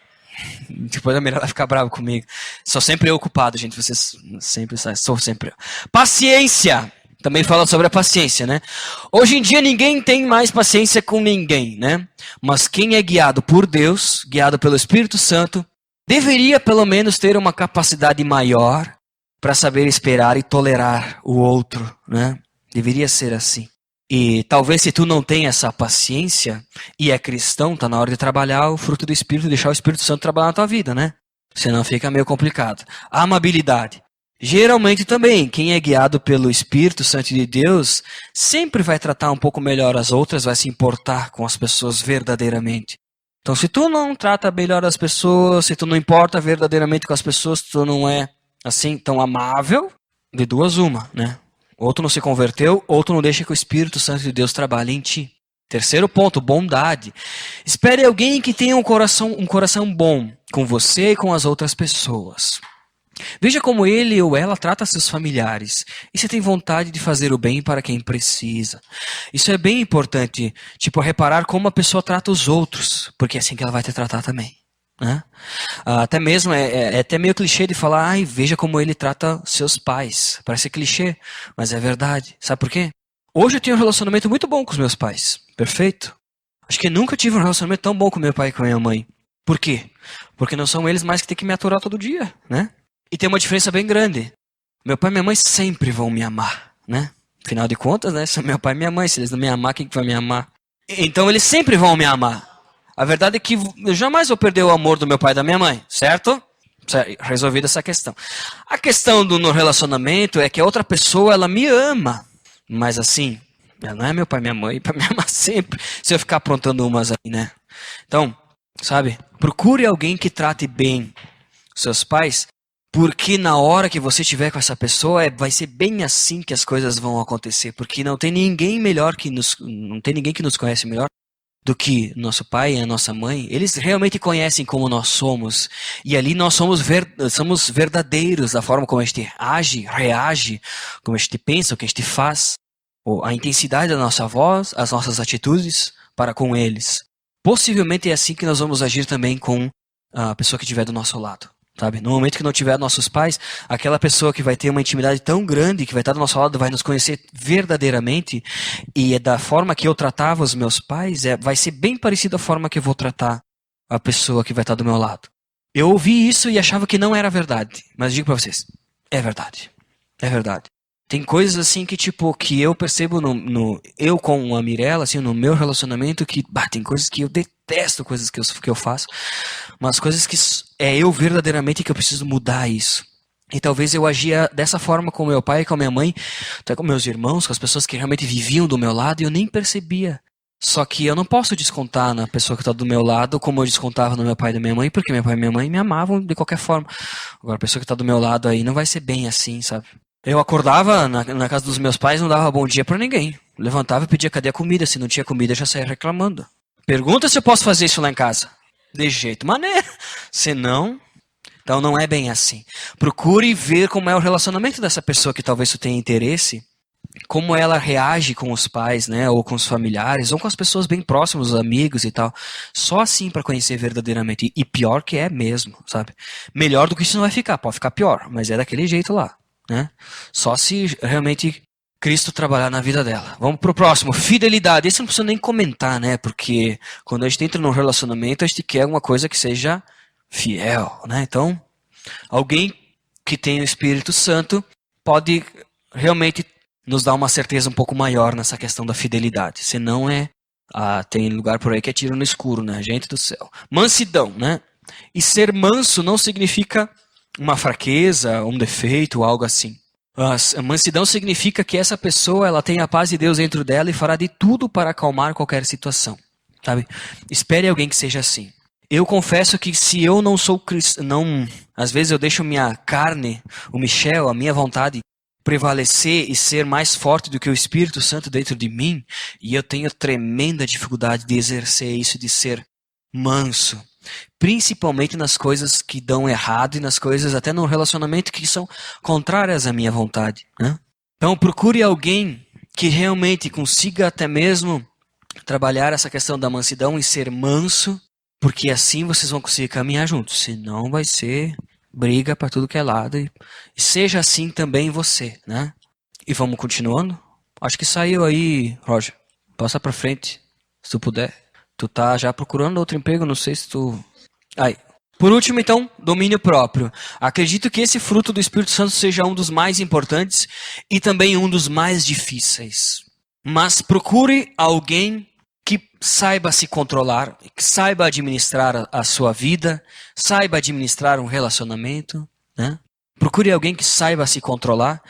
Depois a Mirella vai ficar brava comigo. Sou sempre eu ocupado, gente. Vocês sempre sabem. Sou sempre eu. Paciência. Também fala sobre a paciência, né? Hoje em dia ninguém tem mais paciência com ninguém, né? Mas quem é guiado por Deus, guiado pelo Espírito Santo, deveria pelo menos ter uma capacidade maior para saber esperar e tolerar o outro, né? Deveria ser assim. E talvez se tu não tem essa paciência e é cristão, tá na hora de trabalhar o fruto do Espírito, deixar o Espírito Santo trabalhar na tua vida, né? Senão fica meio complicado. A amabilidade. Geralmente também, quem é guiado pelo Espírito Santo de Deus, sempre vai tratar um pouco melhor as outras, vai se importar com as pessoas verdadeiramente. Então, se tu não trata melhor as pessoas, se tu não importa verdadeiramente com as pessoas, tu não é assim tão amável, de duas uma, né? Ou tu não se converteu, ou tu não deixa que o Espírito Santo de Deus trabalhe em ti. Terceiro ponto, bondade. Espere alguém que tenha um coração bom com você e com as outras pessoas. Veja como ele ou ela trata seus familiares. E se tem vontade de fazer o bem para quem precisa. Isso é bem importante. Tipo, reparar como a pessoa trata os outros. Porque é assim que ela vai te tratar também. Né? Até mesmo, é até meio clichê de falar, veja como ele trata seus pais. Parece clichê, mas é verdade. Sabe por quê? Hoje eu tenho um relacionamento muito bom com os meus pais. Perfeito. Acho que nunca tive um relacionamento tão bom com meu pai e com a minha mãe. Por quê? Porque não são eles mais que têm que me aturar todo dia, né? E tem uma diferença bem grande. Meu pai e minha mãe sempre vão me amar, né? Afinal de contas, né? São meu pai e minha mãe. Se eles não me amar, quem que vai me amar? Então eles sempre vão me amar. A verdade é que eu jamais vou perder o amor do meu pai e da minha mãe, certo? resolvida essa questão. A questão no relacionamento é que a outra pessoa, ela me ama. Mas assim, ela não é meu pai e minha mãe para me amar sempre. Se eu ficar aprontando umas aí, né? Então, sabe? Procure alguém que trate bem seus pais. Porque na hora que você estiver com essa pessoa, vai ser bem assim que as coisas vão acontecer. Porque não tem ninguém não tem ninguém que nos conhece melhor do que nosso pai e a nossa mãe. Eles realmente conhecem como nós somos. E ali nós somos verdadeiros da forma como a gente age, reage, como a gente pensa, o que a gente faz. A intensidade da nossa voz, as nossas atitudes para com eles. Possivelmente é assim que nós vamos agir também com a pessoa que estiver do nosso lado. Sabe? No momento que não tiver nossos pais, aquela pessoa que vai ter uma intimidade tão grande, que vai estar do nosso lado, vai nos conhecer verdadeiramente, e é da forma que eu tratava os meus pais, vai ser bem parecido à forma que eu vou tratar a pessoa que vai estar do meu lado. Eu ouvi isso e achava que não era verdade, mas digo para vocês, é verdade. É verdade. Tem coisas assim que que eu percebo eu com a Mirella, assim, no meu relacionamento, que tem coisas que eu detesto, coisas que eu faço, mas coisas que é eu verdadeiramente que eu preciso mudar isso. E talvez eu agia dessa forma com meu pai, com a minha mãe, até com meus irmãos, com as pessoas que realmente viviam do meu lado, e eu nem percebia. Só que eu não posso descontar na pessoa que está do meu lado como eu descontava no meu pai e da minha mãe, porque meu pai e minha mãe me amavam de qualquer forma. Agora, a pessoa que está do meu lado aí não vai ser bem assim, sabe? Eu acordava na casa dos meus pais, não dava bom dia pra ninguém. Levantava e pedia cadê a comida. Se não tinha comida, eu já saía reclamando. Pergunta se eu posso fazer isso lá em casa. De jeito maneiro. Se não, então não é bem assim. Procure ver como é o relacionamento dessa pessoa que talvez tu tenha interesse. Como ela reage com os pais, né? Ou com os familiares, ou com as pessoas bem próximas, os amigos e tal. Só assim pra conhecer verdadeiramente. E pior que é mesmo, sabe? Melhor do que isso não vai ficar. Pode ficar pior, mas é daquele jeito lá. Né? Só se realmente Cristo trabalhar na vida dela. Vamos pro próximo, fidelidade. Esse não precisa nem comentar, né? Porque quando a gente entra num relacionamento, a gente quer uma coisa que seja fiel, né? Então, alguém que tem o Espírito Santo pode realmente nos dar uma certeza um pouco maior nessa questão da fidelidade. Senão tem lugar por aí que é tiro no escuro, né? Gente do céu. Mansidão, né? E ser manso não significa uma fraqueza, um defeito, algo assim. A mansidão significa que essa pessoa ela tem a paz de Deus dentro dela e fará de tudo para acalmar qualquer situação. Sabe? Espere alguém que seja assim. Eu confesso que se eu não sou cristão, às vezes eu deixo minha carne, o Michel, a minha vontade, prevalecer e ser mais forte do que o Espírito Santo dentro de mim, e eu tenho tremenda dificuldade de exercer isso, de ser manso. Principalmente nas coisas que dão errado e nas coisas até no relacionamento que são contrárias à minha vontade. Né? Então procure alguém que realmente consiga até mesmo trabalhar essa questão da mansidão e ser manso, porque assim vocês vão conseguir caminhar juntos. Senão vai ser briga para tudo que é lado. E seja assim também você. Né? E vamos continuando? Acho que saiu aí, Roger. Passa para frente, se tu puder. Tu tá já procurando outro emprego, não sei se tu... Aí. Por último, então, domínio próprio. Acredito que esse fruto do Espírito Santo seja um dos mais importantes e também um dos mais difíceis. Mas procure alguém que saiba se controlar, que saiba administrar a sua vida, saiba administrar um relacionamento, né? Procure alguém que saiba se controlar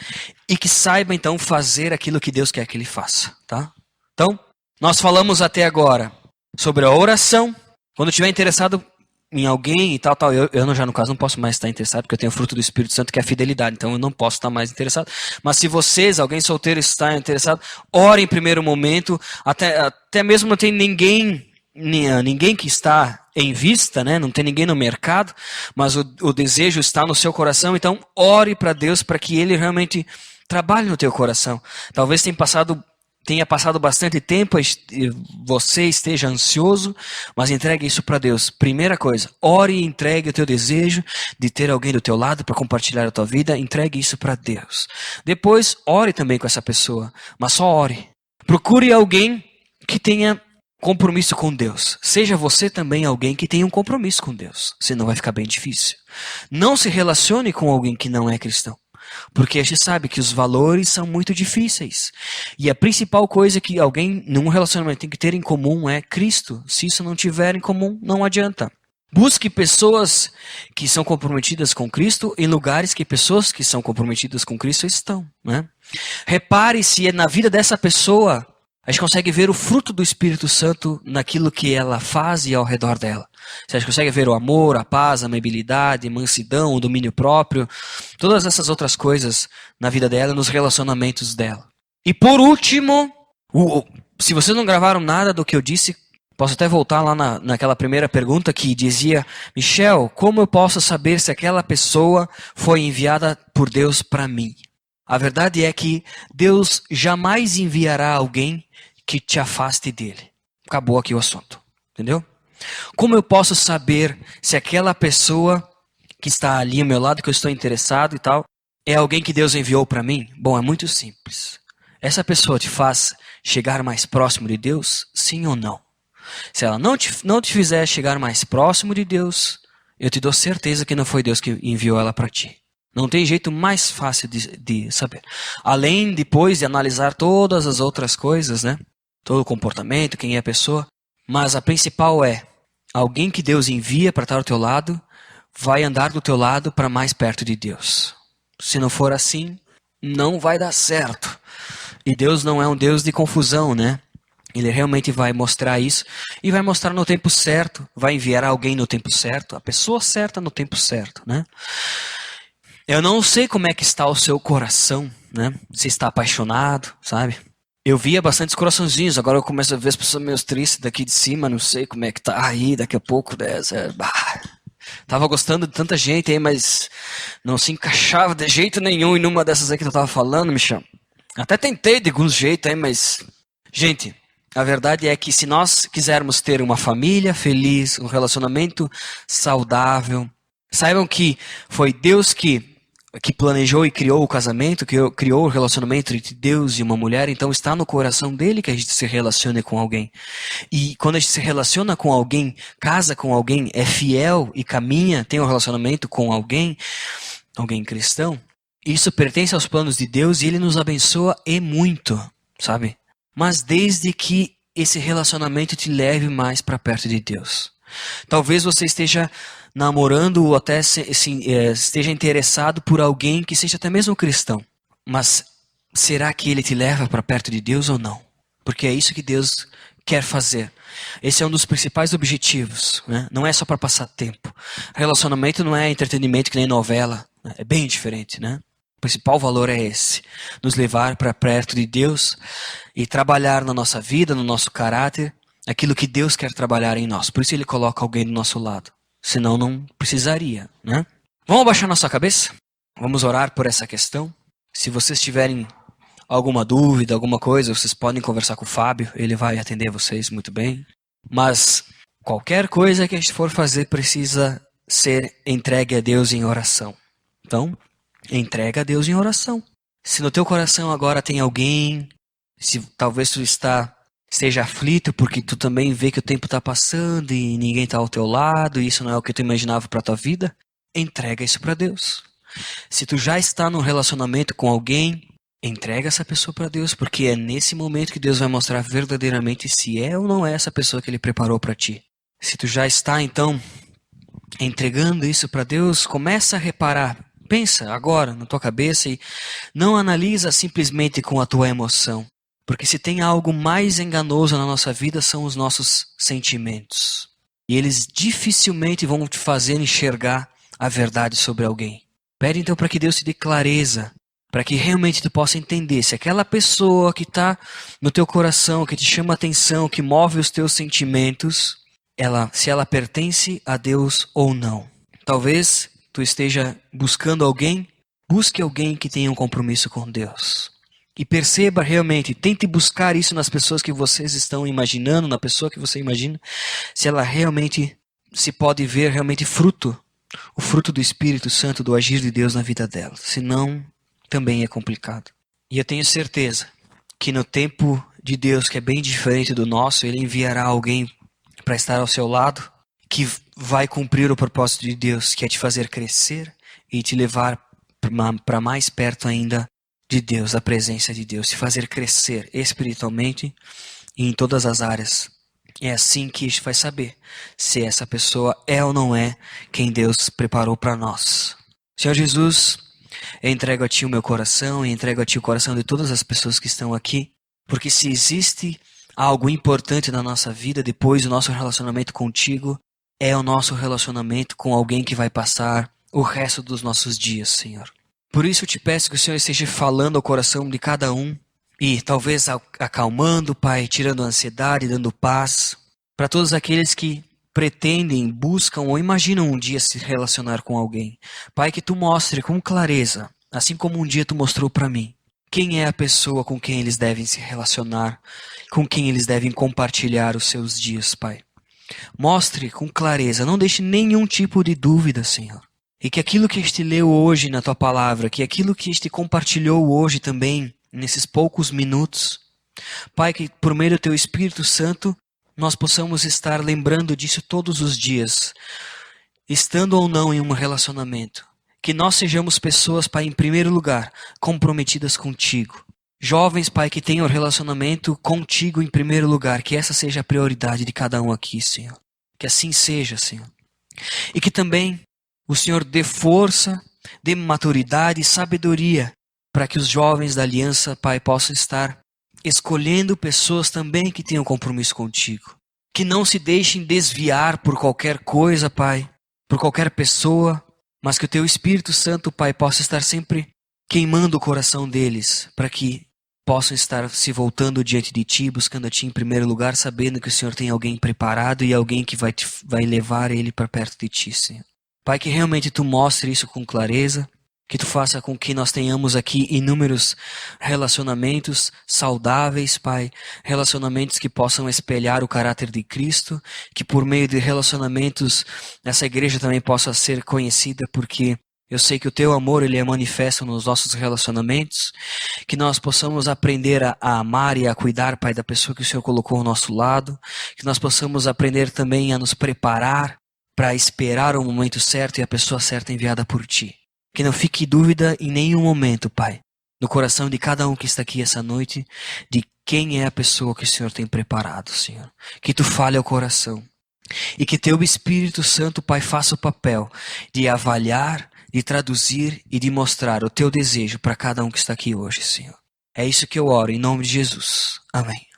e que saiba, então, fazer aquilo que Deus quer que ele faça, tá? Então, nós falamos até agora sobre a oração. Quando estiver interessado em alguém e tal. Eu já, no caso, não posso mais estar interessado, porque eu tenho o fruto do Espírito Santo, que é a fidelidade. Então, eu não posso estar mais interessado. Mas se vocês, alguém solteiro, está interessado, ore em primeiro momento. Até mesmo não tem ninguém que está em vista, né? Não tem ninguém no mercado, mas o desejo está no seu coração. Então, ore para Deus para que Ele realmente trabalhe no teu coração. Talvez tenha passado bastante tempo, você esteja ansioso, mas entregue isso para Deus. Primeira coisa, ore e entregue o teu desejo de ter alguém do teu lado para compartilhar a tua vida, entregue isso para Deus. Depois, ore também com essa pessoa, mas só ore. Procure alguém que tenha compromisso com Deus. Seja você também alguém que tenha um compromisso com Deus, senão vai ficar bem difícil. Não se relacione com alguém que não é cristão. Porque a gente sabe que os valores são muito difíceis. E a principal coisa que alguém num relacionamento tem que ter em comum é Cristo. Se isso não tiver em comum, não adianta. Busque pessoas que são comprometidas com Cristo em lugares que pessoas que são comprometidas com Cristo estão, né? Repare se na vida dessa pessoa a gente consegue ver o fruto do Espírito Santo naquilo que ela faz e ao redor dela. Se a gente consegue ver o amor, a paz, a amabilidade, a mansidão, o domínio próprio, todas essas outras coisas na vida dela, nos relacionamentos dela. E por último, se vocês não gravaram nada do que eu disse, posso até voltar lá naquela primeira pergunta que dizia: Michel, como eu posso saber se aquela pessoa foi enviada por Deus para mim? A verdade é que Deus jamais enviará alguém que te afaste dele. Acabou aqui o assunto, entendeu? Como eu posso saber se aquela pessoa que está ali ao meu lado, que eu estou interessado e tal, é alguém que Deus enviou para mim? Bom, é muito simples. Essa pessoa te faz chegar mais próximo de Deus, sim ou não? Se ela não te fizer chegar mais próximo de Deus, eu te dou certeza que não foi Deus que enviou ela para ti. Não tem jeito mais fácil de saber. Além, depois, de analisar todas as outras coisas, né? Todo o comportamento, quem é a pessoa. Mas a principal é, alguém que Deus envia para estar ao teu lado, vai andar do teu lado para mais perto de Deus. Se não for assim, não vai dar certo. E Deus não é um Deus de confusão, né? Ele realmente vai mostrar isso e vai mostrar no tempo certo, vai enviar alguém no tempo certo, a pessoa certa no tempo certo, né? Eu não sei como é que está o seu coração, né? Se está apaixonado, sabe? Eu via bastantes coraçãozinhos, agora eu começo a ver as pessoas meio tristes daqui de cima, não sei como é que tá aí, daqui a pouco, tava gostando de tanta gente aí, mas não se encaixava de jeito nenhum em numa dessas aí que eu tava falando, Michel. Até tentei de algum jeito aí, mas... Gente, a verdade é que se nós quisermos ter uma família feliz, um relacionamento saudável, saibam que foi Deus que planejou e criou o casamento, que criou o relacionamento entre Deus e uma mulher, então está no coração dele que a gente se relacione com alguém. E quando a gente se relaciona com alguém, casa com alguém, é fiel e caminha, tem um relacionamento com alguém cristão, isso pertence aos planos de Deus e ele nos abençoa e muito, sabe? Mas desde que esse relacionamento te leve mais para perto de Deus. Talvez você esteja namorando ou até esteja interessado por alguém que seja até mesmo cristão. Mas será que ele te leva para perto de Deus ou não? Porque é isso que Deus quer fazer. Esse é um dos principais objetivos, né? Não é só para passar tempo. Relacionamento não é entretenimento que nem novela. Né? É bem diferente, né? O principal valor é esse. Nos levar para perto de Deus e trabalhar na nossa vida, no nosso caráter, aquilo que Deus quer trabalhar em nós. Por isso ele coloca alguém do nosso lado. Senão não precisaria, né? Vamos abaixar nossa cabeça? Vamos orar por essa questão? Se vocês tiverem alguma dúvida, alguma coisa, vocês podem conversar com o Fábio. Ele vai atender vocês muito bem. Mas qualquer coisa que a gente for fazer precisa ser entregue a Deus em oração. Então, entrega a Deus em oração. Se no teu coração agora tem alguém, se talvez tu esteja aflito porque tu também vê que o tempo está passando e ninguém está ao teu lado e isso não é o que tu imaginava para a tua vida, entrega isso para Deus. Se tu já está num relacionamento com alguém, entrega essa pessoa para Deus, porque é nesse momento que Deus vai mostrar verdadeiramente se é ou não é essa pessoa que Ele preparou para ti. Se tu já está, então, entregando isso para Deus, começa a reparar. Pensa agora na tua cabeça e não analisa simplesmente com a tua emoção. Porque se tem algo mais enganoso na nossa vida são os nossos sentimentos. E eles dificilmente vão te fazer enxergar a verdade sobre alguém. Pede então para que Deus te dê clareza, para que realmente tu possa entender se aquela pessoa que está no teu coração, que te chama a atenção, que move os teus sentimentos, se ela pertence a Deus ou não. Talvez tu esteja buscando alguém, busque alguém que tenha um compromisso com Deus. E perceba realmente, tente buscar isso nas pessoas que vocês estão imaginando, na pessoa que você imagina, se ela realmente, se pode ver realmente o fruto do Espírito Santo, do agir de Deus na vida dela. Senão, também é complicado. E eu tenho certeza que no tempo de Deus, que é bem diferente do nosso, Ele enviará alguém para estar ao seu lado, que vai cumprir o propósito de Deus, que é te fazer crescer e te levar para mais perto ainda de Deus, da presença de Deus, se fazer crescer espiritualmente e em todas as áreas. É assim que a gente vai saber se essa pessoa é ou não é quem Deus preparou para nós. Senhor Jesus, eu entrego a Ti o meu coração e entrego a Ti o coração de todas as pessoas que estão aqui, porque se existe algo importante na nossa vida depois do nosso relacionamento contigo, é o nosso relacionamento com alguém que vai passar o resto dos nossos dias, Senhor. Por isso eu te peço que o Senhor esteja falando ao coração de cada um e talvez acalmando, Pai, tirando a ansiedade, dando paz para todos aqueles que pretendem, buscam ou imaginam um dia se relacionar com alguém. Pai, que Tu mostre com clareza, assim como um dia Tu mostrou para mim, quem é a pessoa com quem eles devem se relacionar, com quem eles devem compartilhar os seus dias, Pai. Mostre com clareza, não deixe nenhum tipo de dúvida, Senhor. E que aquilo que este leu hoje na Tua palavra, que aquilo que este compartilhou hoje também, nesses poucos minutos, Pai, que por meio do Teu Espírito Santo, nós possamos estar lembrando disso todos os dias, estando ou não em um relacionamento. Que nós sejamos pessoas, Pai, em primeiro lugar, comprometidas contigo. Jovens, Pai, que tenham relacionamento contigo em primeiro lugar, que essa seja a prioridade de cada um aqui, Senhor. Que assim seja, Senhor. E que também o Senhor dê força, dê maturidade e sabedoria para que os jovens da aliança, Pai, possam estar escolhendo pessoas também que tenham compromisso contigo. Que não se deixem desviar por qualquer coisa, Pai, por qualquer pessoa, mas que o Teu Espírito Santo, Pai, possa estar sempre queimando o coração deles, para que possam estar se voltando diante de Ti, buscando a Ti em primeiro lugar, sabendo que o Senhor tem alguém preparado e alguém que vai levar ele para perto de Ti, Senhor. Pai, que realmente Tu mostre isso com clareza, que Tu faça com que nós tenhamos aqui inúmeros relacionamentos saudáveis, Pai. Relacionamentos que possam espelhar o caráter de Cristo. Que por meio de relacionamentos essa igreja também possa ser conhecida, porque eu sei que o Teu amor ele é manifesto nos nossos relacionamentos. Que nós possamos aprender a amar e a cuidar, Pai, da pessoa que o Senhor colocou ao nosso lado. Que nós possamos aprender também a nos preparar para esperar o momento certo e a pessoa certa enviada por Ti. Que não fique dúvida em nenhum momento, Pai, no coração de cada um que está aqui essa noite, de quem é a pessoa que o Senhor tem preparado, Senhor. Que Tu fale ao coração. E que Teu Espírito Santo, Pai, faça o papel de avaliar, de traduzir e de mostrar o Teu desejo para cada um que está aqui hoje, Senhor. É isso que eu oro, em nome de Jesus. Amém.